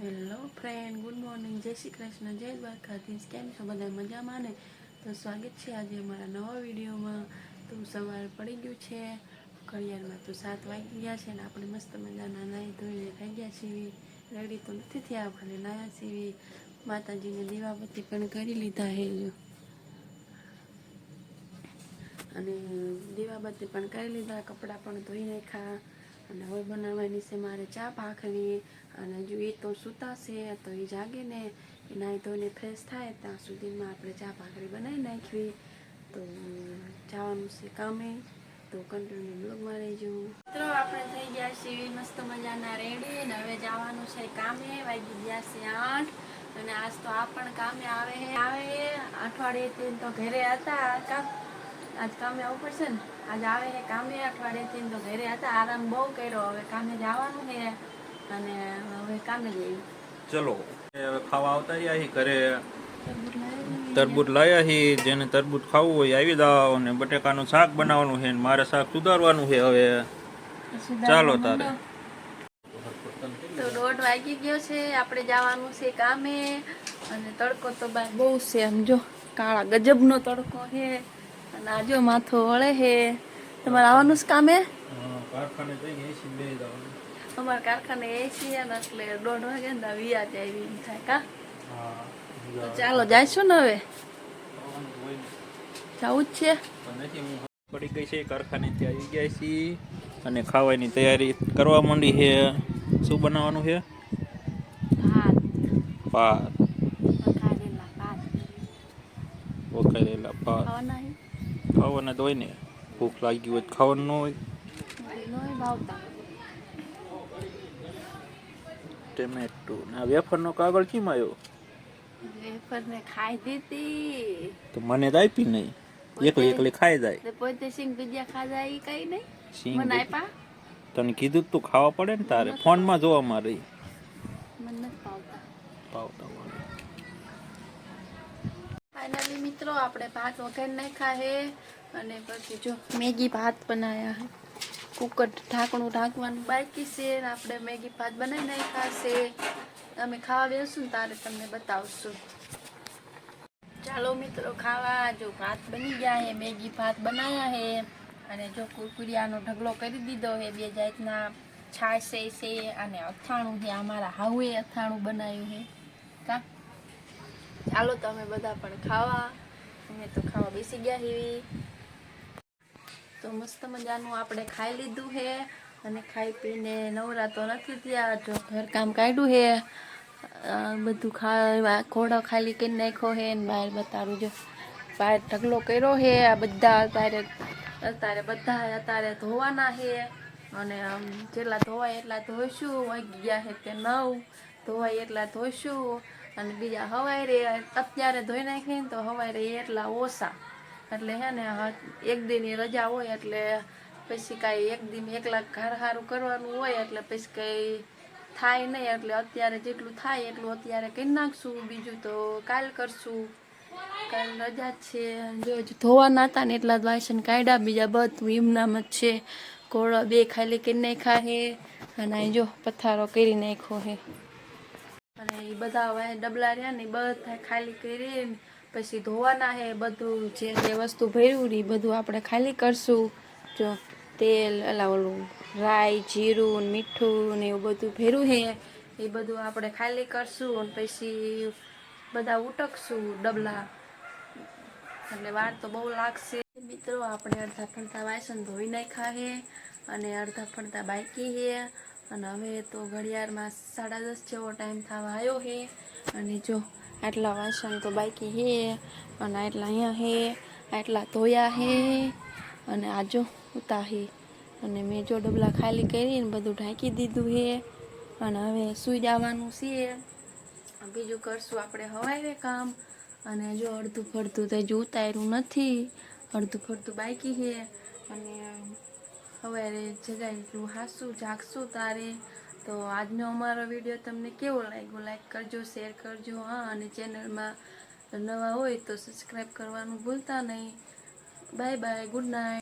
Hello friend, good morning, જય શ્રી કૃષ્ણ, જય દ્વારકાધીશ. કેમ છો બધા મજામાં ને? તો સ્વાગત છે આજે અમારા નવા વિડીયોમાં. તો સવાર પડી ગયું છે, ઘડિયાળમાં તો 7 વાગી ગયા છે ને આપણે મસ્ત મજાના નાહી ધોઈને થઈ ગયા છીએ. રેડી તો નથી થયા, આપણે નાયા છીએ. માતાજીને દીવાબત્તી પણ કરી લીધા છે અને દીવાબત્તી પણ કરી લીધા, કપડાં પણ ધોઈ નાખ્યા અને હવે બનાવવાની છે મારે ચા ભાખરી. અને હજુ એ તો સૂતા છે, તો એ જાગે ને એ નાહી ધોઈને ફ્રેશ થાય ત્યાં સુધીમાં આપણે ચા ભાખરી બનાવી નાખવી. તો જવાનું છે કામે, તો કન્ટિન્યુ બ્લોગમાં રહેજો. મિત્રો આપણે થઈ ગયા છીએ મસ્ત મજાના રેડી અને હવે જવાનું છે કામે. વાગી ગયા છે 8 અને આજ તો આ પણ કામે આવે અઠવાડિયેથી તો ઘરે હતા આજ કામે આવવું પડશે ને. આજ આવે છે કામે, અઠવાડિયેથી તો ઘરે હતા, આરામ બહુ કર્યો. હવે કામે જવાનું છે અને હવે કામે જઈએ. ચલો હવે ખાવા આવતા રહ્યા ઘરે. તરબૂચ લાયા છે, જેને તરબૂચ ખાવું હોય આવી જાવ. અને બટેકાનું શાક બનાવવાનું છે, મારે શાક સુધારવાનું છે. હવે ચાલો તારે. તો 1:30 વાગી ગયો છે, આપણે જવાનું છે કામે. અને તડકો તો બહાર બહુ છે, આમ જો કાળા ગજબનો તડકો છે. અને આજો માથો વળે છે. તમારે આવવાનું છે કામે? કારખાને જઈને એસી બે જવાનું. અમારા કારખાને એસી અને એટલે 1:30 વાગે ને વિયા જાય એમ થાય કા. તો ચાલો જઈશું ને, હવે જવું જ છે. પડી ગઈ છે, કારખાનેથી આવી ગયા છીએ અને ખાવાની તૈયારી કરવા માંડી છે. શું બનાવવાનું છે? ભાત. વઘારેલા ભાત ખાવાના તો હોય ને. ભૂખ લાગી હોય ખાવાનું ન હોય. ટમેટો ના વેફરનો કાગળ કેમ આવ્યો? વેફરને ખાઈ દીધી તો મને તો આપી નહીં, એકલી ખાઈ જાય. પોતે સિંગ ભજીયા ખાધા એ કઈ નહીં સિંગ મને આપ્યા. તને કીધું તું ખાવા પડે ને તારે, ફોનમાં જોવામાં રહી. મને નથી પાવતા ફાઇનલી મિત્રો આપણે ભાત વઘારી નાખ્યા છે અને પછી જો મેગી ભાત બનાવ્યા છે. કુકર ઢાંકણું ઢાંકવાનું બાકી છે. આપણે મેગી ભાત બનાવી નાખ્યા છે. અમે ખાવા બેસું ને તારે તમને બતાવશું. ચાલો મિત્રો ખાવા. જો ભાત બની ગયા છે, મેગી ભાત બનાવ્યા છે અને જો કુરકુરિયાનો ઢગલો કરી દીધો છે. 2 જાતના છાશ છે અને અથાણું છે. અમારા હાઉએ અથાણું બનાવ્યું છે કા. ચાલો તમે બધા પણ ખાવા. અમે તો ખાવા બેસી ગયા છીએ. તો મસ્ત મજાનું આપણે ખાઈ લીધું છે અને ખાઈ પીને નવરા તો નથી થયા. જો ઘર કામ કાઢ્યું છે, બધું ઘોડો ખાલી કરી નાખ્યો છે ને બહાર બતાડું જો બહાર ઢગલો કર્યો છે. આ બધા અત્યારે ધોવાના છે અને જેટલા ધોવાય એટલા ધોઈશું. વાગી ગયા છે તે 9, ધોવાય એટલા ધોઈશું અને બીજા હવારે અત્યારે ધોઈ નાખીને તો હવારે એટલા ઓછા. એટલે હે ને એક દીની રજા હોય એટલે પછી કાંઈ એક દી એકલા ઘર સારું કરવાનું હોય એટલે પછી કંઈ થાય નહીં. એટલે અત્યારે જેટલું થાય એટલું અત્યારે કરી નાખશું, બીજું તો કાલ કરશું. કાલ રજા જ છે. જો ધોવાના હતા ને એટલા જ વાસણ કાઢ્યા, બીજા બધું એમનામ જ છે. ઘોડો 2 ખાલી કરી નાખ્યા છે અને જો પથારો કરી નાખ્યો છે. અને એ બધા ડબલા રહ્યા ને બધા ખાલી કરીને પછી ધોવાના છે. બધું જે વસ્તુ ભર્યું ને એ બધું આપણે ખાલી કરશું. જો તેલ, ઓલું રાઈ, જીરું, મીઠું ને એવું બધું ભર્યું છે એ બધું આપણે ખાલી કરશું અને પછી બધા ઉટકશું ડબલા. એટલે વાર તો બહુ લાગશે. મિત્રો આપણે અડધા ફરતા વાસણ ધોઈ નાખ્યા છે અને અડધા ફરતા બાકી છે. અને હવે તો ઘડિયાળમાં 10:30 જેવો ટાઈમ થવા આવ્યો છે અને જો આટલા વાસણ તો બાકી છે અને આટલા અહીંયા છે, આટલા ધોયા છે અને આજો ઉતા છે. અને મેં જો ડબલા ખાલી કરીને બધું ઢાંકી દીધું છે અને હવે સૂઈ જવાનું છે. બીજું કરશું આપણે હવારે કામ. અને જો અડધું ફરતું તો હજુ ઉતાર્યું નથી, અડધું ફરતું બાકી છે અને સવારે જગાય એટલું હાસું જાગશું તારે. તો આજનો અમારો વિડીયો તમને કેવો લાગ્યો? લાઈક કરજો, શેર કરજો. હા, અને ચેનલમાં નવા હોય તો સબસ્ક્રાઈબ કરવાનું ભૂલતા નહીં. Bye bye, good night.